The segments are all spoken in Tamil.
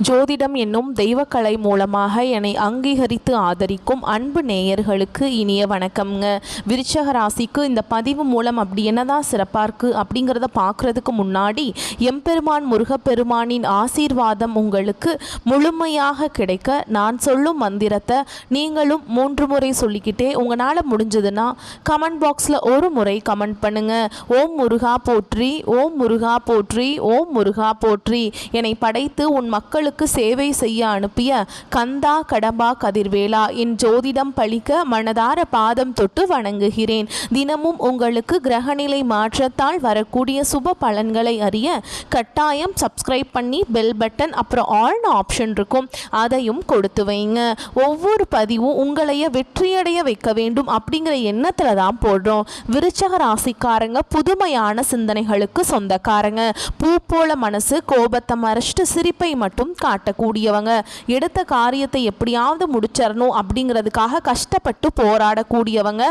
ஜோதிடம் என்னும் தெய்வக்கலை மூலமாக என்னை அங்கீகரித்து ஆதரிக்கும் அன்பு நேயர்களுக்கு இனிய வணக்கம்ங்க. விருச்சக ராசிக்கு இந்த பதிவு மூலம் அப்படி என்னதான் சிறப்பாக இருக்குது அப்படிங்கிறத பார்க்குறதுக்கு முன்னாடி எம்பெருமான் முருகப்பெருமானின் ஆசீர்வாதம் உங்களுக்கு முழுமையாக கிடைக்க நான் சொல்லும் மந்திரத்தை நீங்களும் 3 முறை சொல்லிக்கிட்டே உங்களால் முடிஞ்சதுன்னா கமெண்ட் பாக்ஸில் ஒரு முறை கமெண்ட் பண்ணுங்கள். ஓம் முருகா போற்றி, ஓம் முருகா போற்றி, ஓம் முருகா போற்றி. என்னை படைத்து உன் மக்கள் சேவை செய்ய அனுப்பிய கந்தா கடம்பா கதிர்வேலா, என் ஜோதிடம் பழிக்க மனதார பாதம் தொட்டு வணங்குகிறேன். தினமும் உங்களுக்கு கிரகநிலை மாற்றத்தால் வரக்கூடிய சுப பலன்களை அறிய கட்டாயம் சப்ஸ்கிரைப் பண்ணி பெல் பட்டன் அப்புறம் ஆல்னு ஆப்ஷன் இருக்கும், அதையும் கொடுத்து வைங்க. ஒவ்வொரு பதிவும் உங்களைய வெற்றியடைய வைக்க வேண்டும் அப்படிங்கிற எண்ணத்துல தான் போடுறோம். விருச்சக ராசிக்காரங்க புதுமையான சிந்தனைகளுக்கு சொந்தக்காரங்க. பூ போல மனசு, கோபத்தை மறைச்சிட்டு சிரிப்பை மட்டும் காட்டக்கூடியவங்க. எடுத்த காரியத்தை எப்படியாவது முடிச்சிடணும் அப்படிங்கிறதுக்காக கஷ்டப்பட்டு போராடக்கூடியவங்க.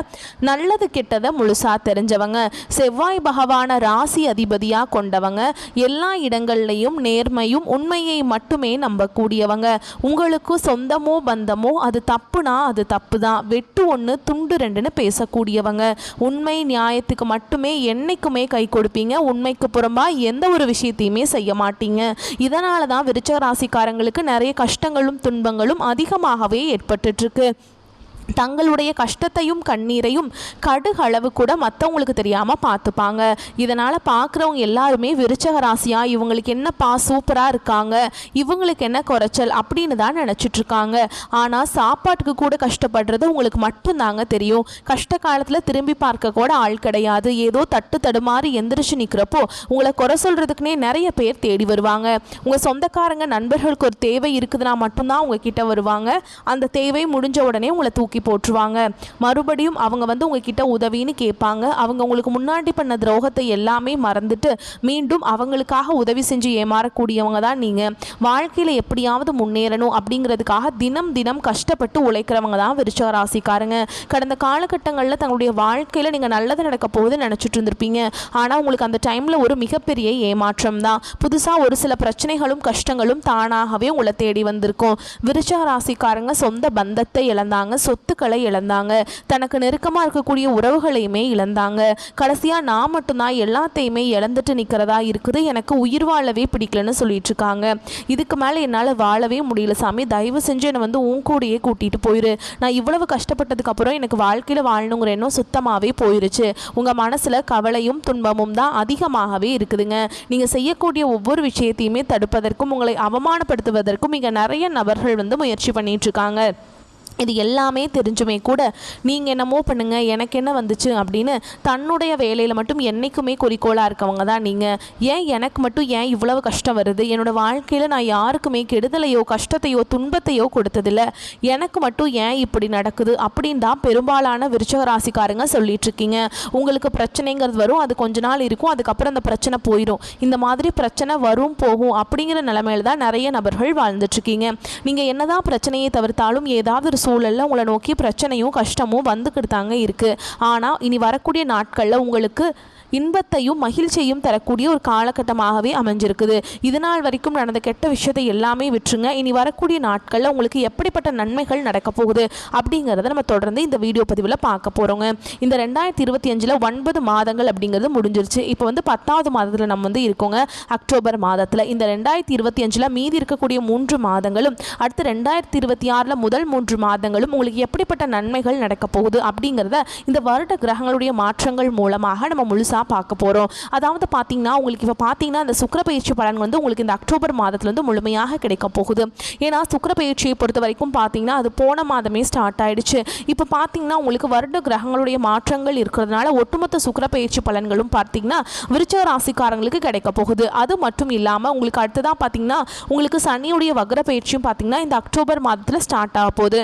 நல்லது கெட்டதை முழுசா தெரிஞ்சவங்க. செவ்வாய் பகவான ராசி அதிபதியா கொண்டவங்க. எல்லா இடங்கள்லையும் நேர்மையும் உண்மையை மட்டுமே நம்பக்கூடியவங்க. உங்களுக்கு சொந்தமோ பந்தமோ அது தப்புனா அது தப்பு தான், வெட்டு 1 துண்டு 2ன்னு பேசக்கூடியவங்க. உண்மை நியாயத்துக்கு மட்டுமே என்னைக்குமே கை கொடுப்பீங்க. உண்மைக்கு புறம்பா எந்த ஒரு விஷயத்தையுமே செய்ய மாட்டீங்க. இதனால தான் விருச்சக ராசிக்காரங்களுக்கு நிறைய கஷ்டங்களும் துன்பங்களும் அதிகமாகவே ஏற்பட்டுருக்கு. தங்களுடைய கஷ்டத்தையும் கண்ணீரையும் கடுகளவு கூட மற்றவங்களுக்கு தெரியாமல் பார்த்துப்பாங்க. இதனால் பார்க்குறவங்க எல்லாருமே விருச்சக ராசியா, இவங்களுக்கு என்னப்பா சூப்பராக இருக்காங்க, இவங்களுக்கு என்ன குறைச்சல் அப்படின்னு தான் நினச்சிட்ருக்காங்க. ஆனால் சாப்பாட்டுக்கு கூட கஷ்டப்படுறது உங்களுக்கு மட்டும்தாங்க தெரியும். கஷ்ட காலத்தில் திரும்பி பார்க்க கூட ஆள் கிடையாது. ஏதோ தட்டு தடுமாறி எந்திரிச்சு நிற்கிறப்போ உங்களை குறை சொல்கிறதுக்குனே நிறைய பேர் தேடி வருவாங்க. உங்கள் சொந்தக்காரங்க நண்பர்களுக்கு ஒரு தேவை இருக்குதுன்னா மட்டும்தான் உங்ககிட்ட வருவாங்க. அந்த தேவை முடிஞ்ச உடனே உங்களை தூக்கி போட்டுருவாங்க. மறுபடியும் அவங்க உங்ககிட்ட உதவின்னு கேட்பாங்க. அவங்க உங்களுக்கு முன்னாடி பண்ண துரோகத்தை எல்லாமே மறந்துட்டு மீண்டும் அவங்களுக்காக உதவி செஞ்சு ஏமாறக்கூடியவங்க தான் நீங்கள். வாழ்க்கையில் எப்படியாவது முன்னேறணும் அப்படிங்கிறதுக்காக தினம் தினம் கஷ்டப்பட்டு உழைக்கிறவங்க தான் விருச்சக ராசிக்காரங்க. கடந்த காலகட்டங்களில் தங்களுடைய வாழ்க்கையில் நீங்கள் நல்லது நடக்க போகுது நினச்சிட்டு இருந்திருப்பீங்க. ஆனால் உங்களுக்கு அந்த டைமில் ஒரு மிகப்பெரிய ஏமாற்றம் தான். புதுசாக ஒரு சில பிரச்சனைகளும் கஷ்டங்களும் தானாகவே உங்களை தேடி வந்திருக்கும். விருச்சக ராசிக்காரங்க சொந்த பந்தத்தை இழந்தாங்க, சொத்துக்களை இழந்தாங்க, தனக்கு நெருக்கமாக இருக்கக்கூடிய உறவுகளையுமே இழந்தாங்க. கடைசியாக நான் மட்டும்தான் எல்லாத்தையுமே இழந்துட்டு நிற்கிறதா இருக்குது, எனக்கு உயிர் வாழவே பிடிக்கலன்னு சொல்லிட்டு இருக்காங்க. இதுக்கு மேலே என்னால் வாழவே முடியல சாமி, தயவு செஞ்சு என்னை உன் கூடையே கூட்டிகிட்டு போயிரு. நான் இவ்வளவு கஷ்டப்பட்டதுக்கு அப்புறம் எனக்கு வாழ்க்கையில் வாழணுங்கிற எண்ணம் சுத்தமாகவே போயிருச்சு. உங்கள் மனசில் கவலையும் துன்பமும் தான் அதிகமாகவே இருக்குதுங்க. நீங்கள் செய்யக்கூடிய ஒவ்வொரு விஷயத்தையுமே தடுப்பதற்கும் உங்களை அவமானப்படுத்துவதற்கும் இங்கே நிறைய நபர்கள் முயற்சி பண்ணிட்டு இருக்காங்க. இது எல்லாமே தெரிஞ்சுமே கூட நீங்கள் என்னமோ பண்ணுங்கள், எனக்கு என்ன வந்துச்சு அப்படின்னு தன்னுடைய வேலையில் மட்டும் என்றைக்குமே குறிக்கோளாக இருக்கவங்க தான் நீங்கள். ஏன் எனக்கு மட்டும் ஏன் இவ்வளவு கஷ்டம் வருது, என்னோடய வாழ்க்கையில் நான் யாருக்குமே கெடுதலையோ கஷ்டத்தையோ துன்பத்தையோ கொடுத்ததில்லை, எனக்கு மட்டும் ஏன் இப்படி நடக்குது அப்படின்னு தான் பெரும்பாலான விருச்சக ராசிக்காரங்க சொல்லிட்டு இருக்கீங்க. உங்களுக்கு பிரச்சனைங்கிறது வரும், அது கொஞ்ச நாள் இருக்கும், அதுக்கப்புறம் அந்த பிரச்சனை போயிடும். இந்த மாதிரி பிரச்சனை வரும் போகும் அப்படிங்கிற நிலைமையில தான் நிறைய நபர்கள் வாழ்ந்துட்டுருக்கீங்க. நீங்கள் என்னதான் பிரச்சனையை தவிர்த்தாலும் ஏதாவது ஒரு சூழலில் உங்களை நோக்கி பிரச்சனையும் கஷ்டமும் வந்துக்கிட்டு தாங்க இருக்குது. ஆனால் இனி வரக்கூடிய நாட்களில் உங்களுக்கு இன்பத்தையும் மகிழ்ச்சியையும் தரக்கூடிய ஒரு காலகட்டமாகவே அமைஞ்சிருக்குது. இதனால் வரைக்கும் நடந்த கெட்ட விஷயத்தை எல்லாமே விட்டுருங்க. இனி வரக்கூடிய நாட்களில் உங்களுக்கு எப்படிப்பட்ட நன்மைகள் நடக்க போகுது அப்படிங்கிறத நம்ம தொடர்ந்து இந்த வீடியோ பதிவில் பார்க்க போகிறோங்க. இந்த 2025 9 மாதங்கள் அப்படிங்கிறது முடிஞ்சிருச்சு. இப்போ 10வது மாதத்தில் நம்ம இருக்கோங்க, அக்டோபர் மாதத்தில். இந்த 2025 மீதி இருக்கக்கூடிய 3 மாதங்களும் அடுத்து 2026 முதல் 3 மாதங்களும் உங்களுக்கு எப்படிப்பட்ட நன்மைகள் நடக்க போகுது அப்படிங்கிறத இந்த வருட கிரகங்களுடைய மாற்றங்கள் மூலமாக நம்ம முழுசாக பார்க்க போகிறோம். அதாவது பார்த்தீங்கன்னா உங்களுக்கு இப்போ பார்த்தீங்கன்னா இந்த சுக்கிர பயிற்சி பலன் உங்களுக்கு இந்த அக்டோபர் மாதத்துல முழுமையாக கிடைக்க போகுது. ஏன்னா சுக்கிர பயிற்சியை பொறுத்த வரைக்கும் பார்த்தீங்கன்னா அது போன மாதமே ஸ்டார்ட் ஆயிடுச்சு. இப்போ பார்த்தீங்கன்னா உங்களுக்கு வருட கிரகங்களுடைய மாற்றங்கள் இருக்கிறதுனால ஒட்டுமொத்த சுக்கிர பயிற்சி பலன்களும் பார்த்தீங்கன்னா விருச்சக ராசிக்காரங்களுக்கு கிடைக்க போகுது. அது மட்டும் இல்லாமல் உங்களுக்கு அடுத்ததான் பார்த்தீங்கன்னா உங்களுக்கு சனியுடைய வக்ர பயிற்சியும் பார்த்தீங்கன்னா இந்த அக்டோபர் மாதத்தில் ஸ்டார்ட் ஆக போகுது.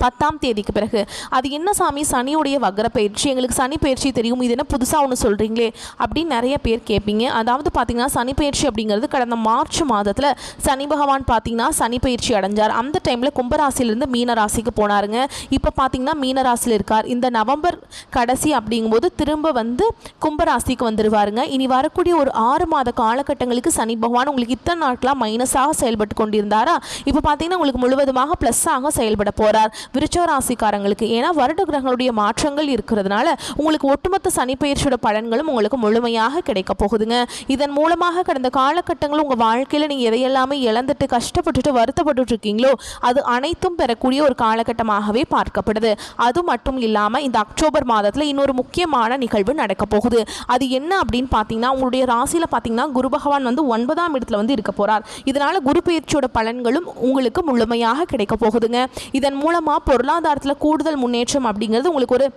10ஆம் தேதிக்கு பிறகு. அது என்ன சாமி சனியுடைய வக்ர பயிற்சி, எங்களுக்கு சனி பயிற்சி தெரியும், இது என்ன புதுசாக ஒன்று சொல்கிறீங்களே அப்படின்னு நிறைய பேர் கேட்பீங்க. அதாவது பார்த்திங்கன்னா சனி பயிற்சி அப்படிங்கிறது கடந்த மார்ச் மாதத்தில் சனி பகவான் பார்த்திங்கன்னா சனி பயிற்சி அடைஞ்சார். அந்த டைமில் கும்பராசிலிருந்து மீன ராசிக்கு போனாருங்க. இப்போ பார்த்திங்கன்னா மீன ராசியில் இருக்கார். இந்த நவம்பர் கடைசி அப்படிங்கும்போது திரும்ப வந்து கும்பராசிக்கு வந்துடுவாருங்க. இனி வரக்கூடிய ஒரு 6 மாத காலகட்டங்களுக்கு சனி பகவான் உங்களுக்கு இத்தனை நாட்களாக மைனஸாக செயல்பட்டு கொண்டிருந்தாரா, இப்போ பார்த்திங்கன்னா உங்களுக்கு முழுவதுமாக ப்ளஸ்ஸாக செயல்பட போகிறார் விருச்சிக ராசிக்காரங்களுக்கு. ஏன்னா வருட கிரகங்களுடைய மாற்றங்கள் இருக்கிறதுனால உங்களுக்கு ஒட்டுமொத்த சனி பயிற்சியோட பலன்களும் உங்களுக்கு முழுமையாக கிடைக்க போகுதுங்க. இதன் மூலமாக கடந்த காலகட்டங்கள் உங்கள் வாழ்க்கையில் நீங்கள் எதையெல்லாமே இழந்துட்டு கஷ்டப்பட்டுட்டு வருத்தப்பட்டு இருக்கீங்களோ அது அனைத்தும் பெறக்கூடிய ஒரு காலகட்டமாகவே பார்க்கப்படுது. அது மட்டும் இல்லாமல் இந்த அக்டோபர் மாதத்தில் இன்னொரு முக்கியமான நிகழ்வு நடக்க போகுது. அது என்ன அப்படின்னு பார்த்தீங்கன்னா, உங்களுடைய ராசியில் பார்த்தீங்கன்னா குரு பகவான் வந்து 9ஆம் இடத்துல வந்து இருக்க போகிறார். இதனால் குரு பயிற்சியோட பலன்களும் உங்களுக்கு முழுமையாக கிடைக்க போகுதுங்க. இதன் மூலமாக பொருளாதாரத்தில் கூடுதல் முன்னேற்றம் அப்படிங்கிறது உங்களுக்கு ஒரு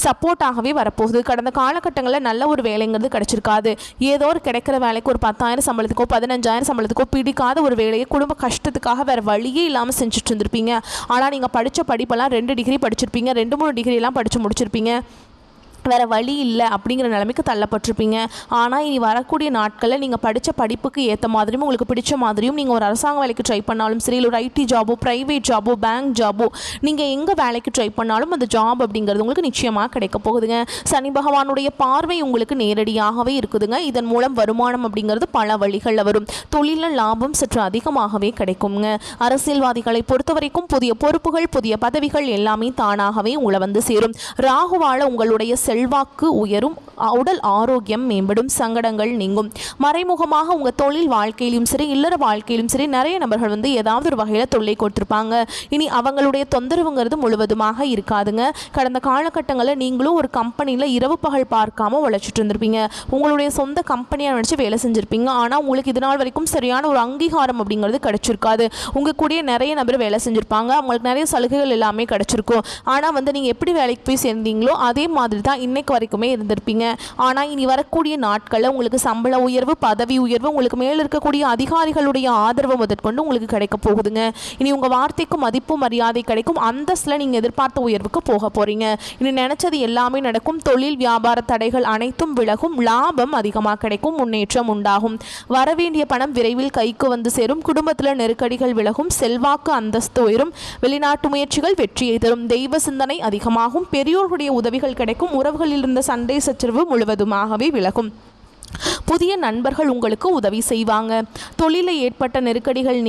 சப்போர்ட்டாகவே வரப்போகுது. கடந்த காலகட்டங்களில் நல்ல ஒரு வேலைங்கிறது கிடைச்சிருக்காது. ஏதோ ஒரு கிடைக்கிற வேலைக்கு ஒரு 10,000 சம்பளத்துக்கோ 15,000 சம்பளத்துக்கோ பிடிக்காத ஒரு வேலையை குடும்ப கஷ்டத்துக்காக வேறு வழியே இல்லாமல் செஞ்சுட்டு இருந்திருப்பீங்க. ஆனால் நீங்கள் படித்த படிப்பெல்லாம் 2 டிகிரி படிச்சிருப்பீங்க, 2-3 டிகிரியெல்லாம் படித்து முடிச்சிருப்பீங்க. வேறு வழி இல்லை அப்படிங்கிற நிலைமைக்கு தள்ளப்பட்டிருப்பீங்க. ஆனால் இனி வரக்கூடிய நாட்களில் நீங்கள் படித்த படிப்புக்கு ஏற்ற மாதிரியும் உங்களுக்கு பிடிச்ச மாதிரியும் நீங்கள் ஒரு அரசாங்க வேலைக்கு ட்ரை பண்ணாலும் சரி, இல்லை ஒரு ஐடி ஜாபோ ப்ரைவேட் ஜாபோ பேங்க் ஜாபோ நீங்கள் எங்கே வேலைக்கு ட்ரை பண்ணாலும் அந்த ஜாப் அப்படிங்கிறது உங்களுக்கு நிச்சயமாக கிடைக்க போகுதுங்க. சனி பகவானுடைய பார்வை உங்களுக்கு நேரடியாகவே இருக்குதுங்க. இதன் மூலம் வருமானம் அப்படிங்கிறது பல வழிகளில் வரும். தொழிலில் லாபம் சற்று அதிகமாகவே கிடைக்குங்க. அரசியல்வாதிகளை பொறுத்த வரைக்கும் புதிய பொறுப்புகள் புதிய பதவிகள் எல்லாமே தானாகவே உங்களை வந்து சேரும். ராகுவால உங்களுடைய செல்வாக்கு உயரும், உடல் ஆரோக்கியம் மேம்படும், சங்கடங்கள் நீங்கும். மறைமுகமாக உங்கள் தொழில் வாழ்க்கையிலும் சரி இல்லற வாழ்க்கையிலும் சரி நிறைய நபர்கள் வந்து ஏதாவது ஒரு வகையில் தொல்லை கொடுத்துருப்பாங்க. இனி அவங்களுடைய தொந்தரவுங்கிறது முழுவதுமாக இருக்காதுங்க. கடந்த காலகட்டங்களில் நீங்களும் ஒரு கம்பெனியில் இரவு பகல் பார்க்காம உழைச்சிட்டு இருந்திருப்பீங்க. உங்களுடைய சொந்த கம்பெனியை நினச்சி வேலை செஞ்சுருப்பீங்க. ஆனால் உங்களுக்கு இது நாள் வரைக்கும் சரியான ஒரு அங்கீகாரம் அப்படிங்கிறது கிடைச்சிருக்காது. உங்கள் கூடிய நிறைய நபர் வேலை செஞ்சுருப்பாங்க, அவங்களுக்கு நிறைய சலுகைகள் எல்லாமே கிடைச்சிருக்கும். ஆனால் வந்து நீங்கள் எப்படி வேலைக்கு போய் சேர்ந்தீங்களோ அதே மாதிரி தான் இன்னைக்கு வரைக்குமே இருந்திருப்பீங்க. ஆனால் இனி வரக்கூடிய நாட்களில் உங்களுக்கு சம்பள உயர்வு பதவி உயர்வு உங்களுக்கு மேலே இருக்கக்கூடிய அதிகாரிகளுடைய ஆதரவு முதற்கொண்டு உங்களுக்கு கிடைக்க போகுதுங்க. இனி உங்கள் வார்த்தைக்கு மதிப்பு மரியாதை கிடைக்கும். அந்தஸ்தில் நீங்கள் எதிர்பார்த்த உயர்வுக்கு போக போகிறீங்க. இனி நினச்சது எல்லாமே நடக்கும். தொழில் வியாபார தடைகள் அனைத்தும் விலகும். லாபம் அதிகமாக கிடைக்கும். முன்னேற்றம் உண்டாகும். வரவேண்டிய பணம் விரைவில் கைக்கு வந்து சேரும். குடும்பத்தில் நெருக்கடிகள் விலகும். செல்வாக்கு அந்தஸ்து உயரும். வெளிநாட்டு முயற்சிகள் வெற்றியை தரும். தெய்வ சிந்தனை அதிகமாகும். பெரியோர்களுடைய உதவிகள் கிடைக்கும். உறவுகளில் இருந்த சண்டை சச்சரவு முழுவதுமாகவே விலகும். புதிய நண்பர்கள் உங்களுக்கு உதவி செய்வாங்க. தொழிலில் ஏற்பட்ட நெருக்கடிகள்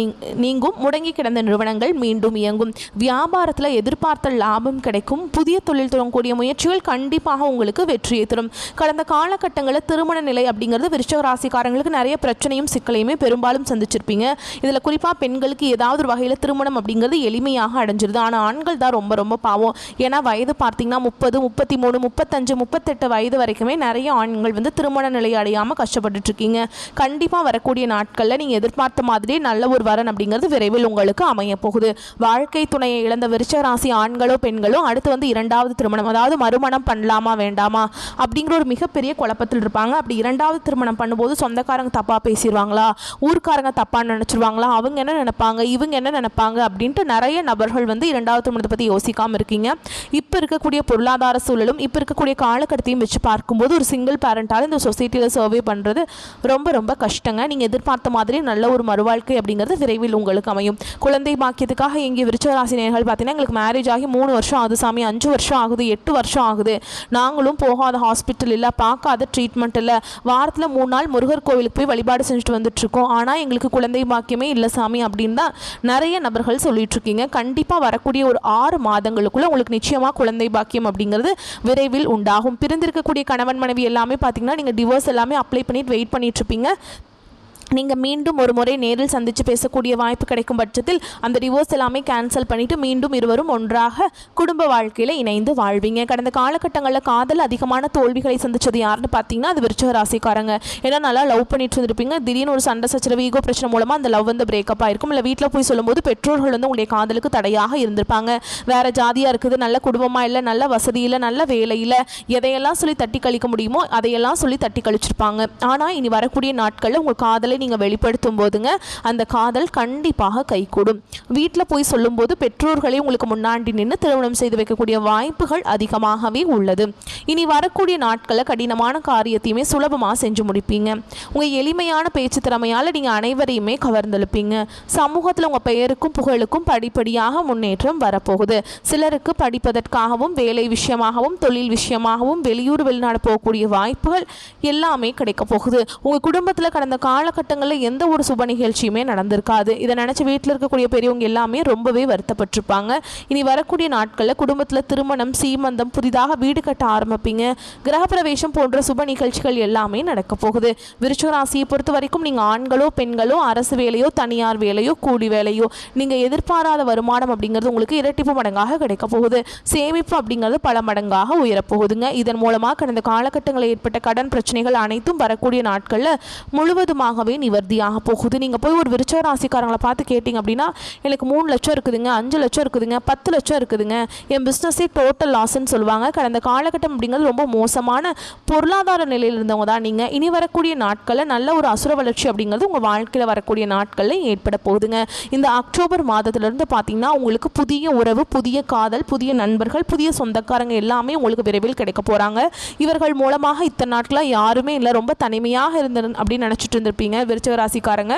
நீங்கும். முடங்கி கிடந்த நிறுவனங்கள் மீண்டும் இயங்கும். வியாபாரத்தில் எதிர்பார்த்த லாபம் கிடைக்கும். புதிய தொழில் தொடங்கக்கூடிய முயற்சிகள் கண்டிப்பாக உங்களுக்கு வெற்றியை தரும். கடந்த காலகட்டங்களில் திருமண நிலை அப்படிங்கிறது விருச்சிக ராசிக்காரங்களுக்கு நிறைய பிரச்சனையும் சிக்கலையுமே பெரும்பாலும் சந்திச்சிருப்பீங்க. இதில் குறிப்பாக பெண்களுக்கு ஏதாவது ஒரு வகையில் திருமணம் அப்படிங்கிறது எளிமையாக அடைஞ்சிருது. ஆனால் ஆண்கள் தான் ரொம்ப ரொம்ப பாவம். ஏன்னா வயது பார்த்தீங்கன்னா 30, 33, 35, 38 வயது வரைக்குமே நிறைய ஆண்கள் வந்து திருமண நிலை அடையாமல் கஷ்டப்பட்டு இருக்கீங்க. கண்டிப்பாக வரக்கூடிய நாட்களில் நீங்கள் எதிர்பார்த்த மாதிரி நல்ல ஒரு வரன் அப்படிங்கிறது விரைவில் உங்களுக்கு அமைய போகுது. வாழ்க்கை துணையை இழந்த விருச்சிக ராசி ஆண்களோ பெண்களோ அடுத்து வந்து 2வது திருமணம், அதாவது மறுமணம் பண்ணலாமா வேண்டாமா அப்படிங்கிற ஒரு மிகப்பெரிய குழப்பத்தில் இருப்பாங்க. அப்படி 2வது திருமணம் பண்ணும்போது சொந்தக்காரங்க தப்பாக பேசிடுவாங்களா, ஊர்க்காரங்க தப்பாக நினச்சிருவாங்களா, அவங்க என்ன நினைப்பாங்க இவங்க என்ன நினைப்பாங்க அப்படின்ட்டு நிறைய நபர்கள் வந்து 2வது திருமணத்தை பற்றி யோசிக்காமல் இருக்கீங்க. இப்போ இருக்கக்கூடிய பொருளாதார சூழலும் இப்போ இருக்கக்கூடிய காலகட்டத்தையும் வச்சு பார்க்கும்போது ஒரு சிங்கிள் பேரண்டால் இந்த சொசைட்டியில் சர்வே பண்ணுறது ரொம்ப ரொம்ப கஷ்டங்க. நீங்கள் எதிர்பார்த்த மாதிரி நல்ல ஒரு மறுவாழ்க்கை அப்படிங்கிறது விரைவில் உங்களுக்கு அமையும். குழந்தை பாக்கியத்துக்காக எங்கள் விருச்சிக ராசி நேயர்கள் பார்த்தீங்கன்னா எங்களுக்கு மேரேஜ் ஆகி 3 வருஷம் ஆகுது சாமி, 5 வருஷம் ஆகுது, 8 வருஷம் ஆகுது, நாங்களும் போகாத ஹாஸ்பிட்டல் இல்லை, பார்க்காத ட்ரீட்மெண்ட் இல்லை, வாரத்தில் 3 நாள் முருகர் கோவிலுக்கு போய் வழிபாடு செஞ்சுட்டு வந்துட்டுருக்கோம், ஆனால் எங்களுக்கு குழந்தை பாக்கியமே இல்லை சாமி அப்படின்னு தான் நிறைய நபர்கள் சொல்லிட்டு இருக்கீங்க. கண்டிப்பாக வரக்கூடிய ஒரு 6 மாதங்களுக்குள்ள உங்களுக்கு நிச்சயமாக குழந்தை பாக்கியம் அப்படிங்கிறது விரைவில் உண்டாகும். பிரிந்திருக்கக்கூடிய கணவன் மனைவி எல்லாமே பார்த்தீங்கன்னா நீங்கள் டிவோர்ஸ் எல்லாமே அப்ளை பண்ணிட்டு வெயிட் பண்ணிட்டு இருப்பீங்க. நீங்கள் மீண்டும் ஒரு முறை நேரில் சந்தித்து பேசக்கூடிய வாய்ப்பு கிடைக்கும் பட்சத்தில் அந்த டிவோர்ஸ் எல்லாமே கேன்சல் பண்ணிவிட்டு மீண்டும் இருவரும் ஒன்றாக குடும்ப வாழ்க்கையில் இணைந்து வாழ்வீங்க. கடந்த காலகட்டங்களில் காதல் அதிகமான தோல்விகளை சந்தித்தது யாருன்னு பார்த்தீங்கன்னா அது விருச்சிக ராசிக்காரங்க. ஏன்னா நல்லா லவ் பண்ணிட்டு இருந்திருப்பீங்க. திடீர்னு ஒரு சண்டை சச்சரவு ஈகோ பிரச்சனை மூலமாக அந்த லவ் வந்து பிரேக்கப் ஆகிருக்கும். இல்லை வீட்டில் போய் சொல்லும்போது பெற்றோர்கள் வந்து உங்களுடைய காதலுக்கு தடையாக இருந்திருப்பாங்க. வேறு ஜாதியாக இருக்குது, நல்ல குடும்பமாக இல்லை, நல்ல வசதியில், நல்ல வேலையில், எதையெல்லாம் சொல்லி தட்டி கழிக்க முடியுமோ அதையெல்லாம் சொல்லி தட்டி கழிச்சிருப்பாங்க. ஆனால் இனி வரக்கூடிய நாட்களில் உங்கள் காதலை காதலை நீங்கள் வெளிப்படுத்தும் போதுங்க அந்த காதல் கண்டிப்பாக கைகூடும். வீட்டில் போய் சொல்லும்போது பெற்றோர்களே உங்களுக்கு முன்னாடி நின்று திருமணம் செய்து வைக்கக்கூடிய வாய்ப்புகள் அதிகமாகவே உள்ளது. இனி வரக்கூடிய நாட்களில் கடினமான காரியத்தையுமே சுலபமாக செஞ்சு முடிப்பீங்க. உங்கள் எளிமையான பேச்சு திறமையால் நீங்கள் அனைவரையுமே கவர்ந்தெழுப்பீங்க. சமூகத்தில் உங்கள் பெயருக்கும் புகழுக்கும் படிப்படியாக முன்னேற்றம் வரப்போகுது. சிலருக்கு படிப்பதற்காகவும் வேலை விஷயமாகவும் தொழில் விஷயமாகவும் வெளியூர் வெளிநாடு போகக்கூடிய வாய்ப்புகள் எல்லாமே கிடைக்க போகுது. உங்கள் குடும்பத்தில் கடந்த காலகட்டங்களில் எந்த ஒரு சுப நிகழ்ச்சியுமே நடந்திருக்காது. இதை நினச்சி வீட்டில் இருக்கக்கூடிய பெரியவங்க எல்லாமே ரொம்பவே வருத்தப்பட்டிருப்பாங்க. இனி வரக்கூடிய நாட்களில் குடும்பத்தில் திருமணம், சீமந்தம், புதிதாக வீடு கட்ட ஆரம்பிப்பீங்க. கிரகப்பிரவேசம் போன்ற சுப நிகழ்ச்சிகள் எல்லாமே நடக்க போகுது. விருச்சிக ராசியை பொறுத்த வரைக்கும் நீங்கள் ஆண்களோ பெண்களோ அரசு வேலையோ தனியார் வேலையோ கூலி வேலையோ நீங்கள் எதிர்பாராத வருமானம் அப்படிங்கிறது உங்களுக்கு இரட்டிப்பு மடங்காக கிடைக்க போகுது. சேமிப்பு அப்படிங்கிறது பல மடங்காக உயரப்போகுதுங்க. இதன் மூலமாக கடந்த காலகட்டங்களில் ஏற்பட்ட கடன் பிரச்சனைகள் அனைத்தும் வரக்கூடிய நாட்களில் முழுவதுமாகவே நிவர்த்தியாக போகுது. நீங்கள் போய் ஒரு விருச்சிக ராசிக்காரங்களை பார்த்து கேட்டிங்க அப்படின்னா எனக்கு 3 லட்சம் இருக்குதுங்க, 5 லட்சம் இருக்குதுங்க, 10 லட்சம் இருக்குதுங்க, என் பிஸ்னஸே டோட்டல் லாஸ்ன்னு சொல்லுவாங்க. கடந்த காலகட்டம் அப்படிங்கிறது ரொம்ப மோசமான பொருளாதார நிலையில் இருந்தவங்க தான் நீங்கள். இனி வரக்கூடிய நாட்களில் நல்ல ஒரு அசுர வளர்ச்சி அப்படிங்கிறது உங்கள் வாழ்க்கையில் வரக்கூடிய நாட்களில் ஏற்பட போகுதுங்க. இந்த அக்டோபர் மாதத்திலிருந்து பார்த்தீங்கன்னா உங்களுக்கு புதிய உறவு, புதிய காதல், புதிய நண்பர்கள், புதிய சொந்தக்காரங்க எல்லாமே உங்களுக்கு விரைவில் கிடைக்க போகிறாங்க. இவர்கள் மூலமாக இத்தனை நாட்களாக யாருமே இல்லை, ரொம்ப தனிமையாக அப்படின்னு நினச்சிட்டு இருந்திருப்பீங்க விருச்சிக ராசிக்காரங்க.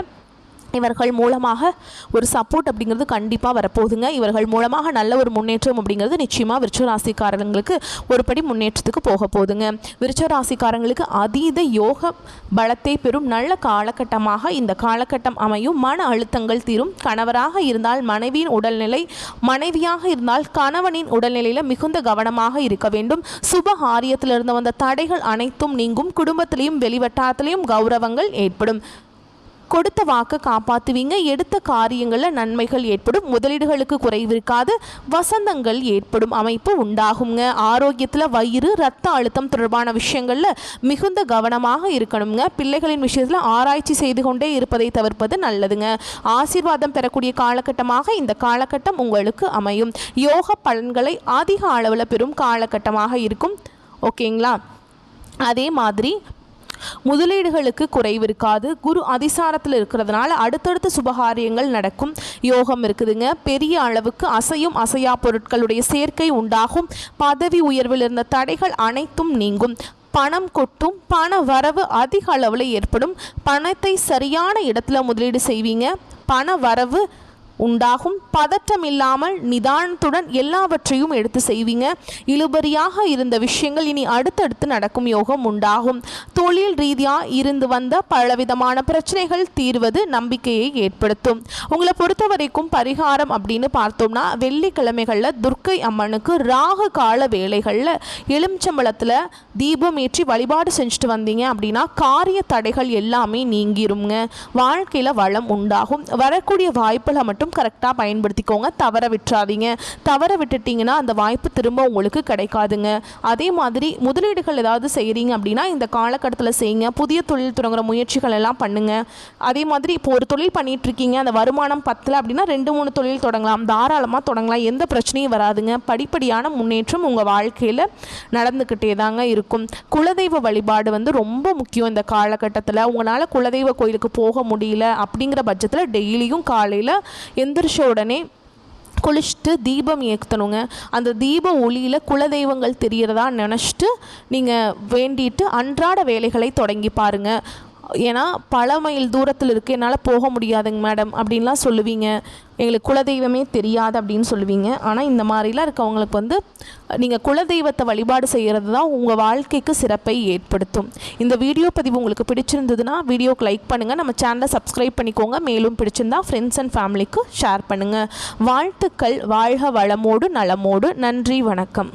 இவர்கள் மூலமாக ஒரு சப்போர்ட் அப்படிங்கிறது கண்டிப்பாக வரப்போகுதுங்க. இவர்கள் மூலமாக நல்ல ஒரு முன்னேற்றம் அப்படிங்கிறது நிச்சயமாக விருச்சிக ராசிக்காரங்களுக்கு ஒரு படி முன்னேற்றத்துக்கு போக போகுதுங்க. விருச்சிக ராசிக்காரங்களுக்கு அதீத யோக பலத்தை பெறும் நல்ல காலகட்டமாக இந்த காலகட்டம் அமையும். மன அழுத்தங்கள் தீரும். கணவராக இருந்தால் மனைவியின் உடல்நிலை, மனைவியாக இருந்தால் கணவனின் உடல்நிலையில் மிகுந்த கவனமாக இருக்க வேண்டும். சுப காரியத்திலிருந்து வந்த தடைகள் அனைத்தும் நீங்கும். குடும்பத்திலையும் வெளிவட்டாரத்திலையும் கௌரவங்கள் ஏற்படும். கொடுத்த வாக்கு காப்பாற்றுவீங்க. எடுத்த காரியங்களில் நன்மைகள் ஏற்படும். முதலீடுகளுக்கு குறைவு இருக்காது. வசந்தங்கள் ஏற்படும் அமைப்பு உண்டாகுங்க. ஆரோக்கியத்தில் வயிறு, ரத்த அழுத்தம் தொடர்பான விஷயங்களில் மிகுந்த கவனமாக இருக்கணுங்க. பிள்ளைகளின் விஷயத்தில் ஆராய்ச்சி செய்து கொண்டே இருப்பதை தவிர்ப்பது நல்லதுங்க. ஆசீர்வாதம் பெறக்கூடிய காலகட்டமாக இந்த காலகட்டம் உங்களுக்கு அமையும். யோக பலன்களை அதிக அளவில் பெறும் காலகட்டமாக இருக்கும். ஓகேங்களா? அதே மாதிரி முதலீடுகளுக்கு குறைவு இருக்காது. குரு அதிசாரத்தில் இருக்கிறதுனால அடுத்தடுத்த சுபகாரியங்கள் நடக்கும் யோகம் இருக்குதுங்க. பெரிய அளவுக்கு அசையும் அசையா பொருட்களுடைய சேர்க்கை உண்டாகும். பதவி உயர்வில் இருந்த தடைகள் அனைத்தும் நீங்கும். பணம் கொட்டும். பண வரவு அதிக அளவில் ஏற்படும். பணத்தை சரியான இடத்துல முதலீடு செய்வீங்க. பண வரவு உண்டாகும். பதற்றம் இல்லாமல் நிதானத்துடன் எல்லாவற்றையும் எடுத்து செய்வீங்க. இழுபறியாக இருந்த விஷயங்கள் இனி அடுத்தடுத்து நடக்கும் யோகம் உண்டாகும். தொழில் ரீதியாக இருந்து வந்த பலவிதமான பிரச்சனைகள் தீர்வது நம்பிக்கையை ஏற்படுத்தும். உங்களை பொறுத்த வரைக்கும் பரிகாரம் அப்படின்னு பார்த்தோம்னா வெள்ளிக்கிழமைகளில் துர்க்கை அம்மனுக்கு ராகு கால வேளைகளில் எலுமிச்சம்பழத்தில் தீபம் ஏற்றி வழிபாடு செஞ்சுட்டு வந்தீங்க அப்படின்னா காரிய தடைகள் எல்லாமே நீங்கிருங்க. வாழ்க்கையில் வளம் உண்டாகும். வரக்கூடிய வாய்ப்புகளை மட்டும் கரெக்டாக பயன்படுத்திக்கோங்க. தவற விட்டுறாதீங்க. தவற விட்டுட்டிங்கன்னா அந்த வாய்ப்பு திரும்ப உங்களுக்கு கிடைக்காதுங்க. அதே மாதிரி முதலீடுகள் ஏதாவது செய்கிறீங்க அப்படின்னா இந்த காலகட்டத்தில் செய்யுங்க. புதிய தொழில் தொடங்குற முயற்சிகள் எல்லாம் பண்ணுங்கள். அதே மாதிரி இப்போ ஒரு தொழில் பண்ணிகிட்ருக்கீங்க, அந்த வருமானம் பத்தலை அப்படின்னா 2-3 தொழில் தொடங்கலாம். தாராளமாக தொடங்கலாம். எந்த பிரச்சனையும் வராதுங்க. படிப்படியான முன்னேற்றம் உங்கள் வாழ்க்கையில் நடந்துக்கிட்டே தாங்க இருக்கும். குலதெய்வ வழிபாடு ரொம்ப முக்கியம் இந்த காலகட்டத்தில். உங்களால் குலதெய்வ கோயிலுக்கு போக முடியல அப்படிங்கிற பட்சத்தில் டெய்லியும் காலையில் எந்திரிச்ச உடனே குளிச்சுட்டு தீபம் ஏற்றணுங்க. அந்த தீப ஒளியில் குலதெய்வங்கள் தெரிகிறதா நினச்சிட்டு நீங்கள் வேண்டிட்டு அன்றாட வேலைகளை தொடங்கி பாருங்கள். ஏன்னா பல மைல் தூரத்தில் இருக்குது, என்னால் போக முடியாதுங்க மேடம் அப்படின்லாம் சொல்லுவீங்க. எங்களுக்கு குலதெய்வமே தெரியாது அப்படின்னு சொல்லுவீங்க. ஆனால் இந்த மாதிரிலாம் இருக்கவங்களுக்கு நீங்கள் குலதெய்வத்தை வழிபாடு செய்கிறது தான் உங்கள் வாழ்க்கைக்கு சிறப்பை ஏற்படுத்தும். இந்த வீடியோ பதிவு உங்களுக்கு பிடிச்சிருந்ததுன்னா வீடியோக்கு லைக் பண்ணுங்கள். நம்ம சேனலை சப்ஸ்கிரைப் பண்ணிக்கோங்க. மேலும் பிடிச்சிருந்தா ஃப்ரெண்ட்ஸ் அண்ட் ஃபேமிலிக்கு ஷேர் பண்ணுங்கள். வாழ்த்துக்கள். வாழ்க வளமோடு நலமோடு. நன்றி, வணக்கம்.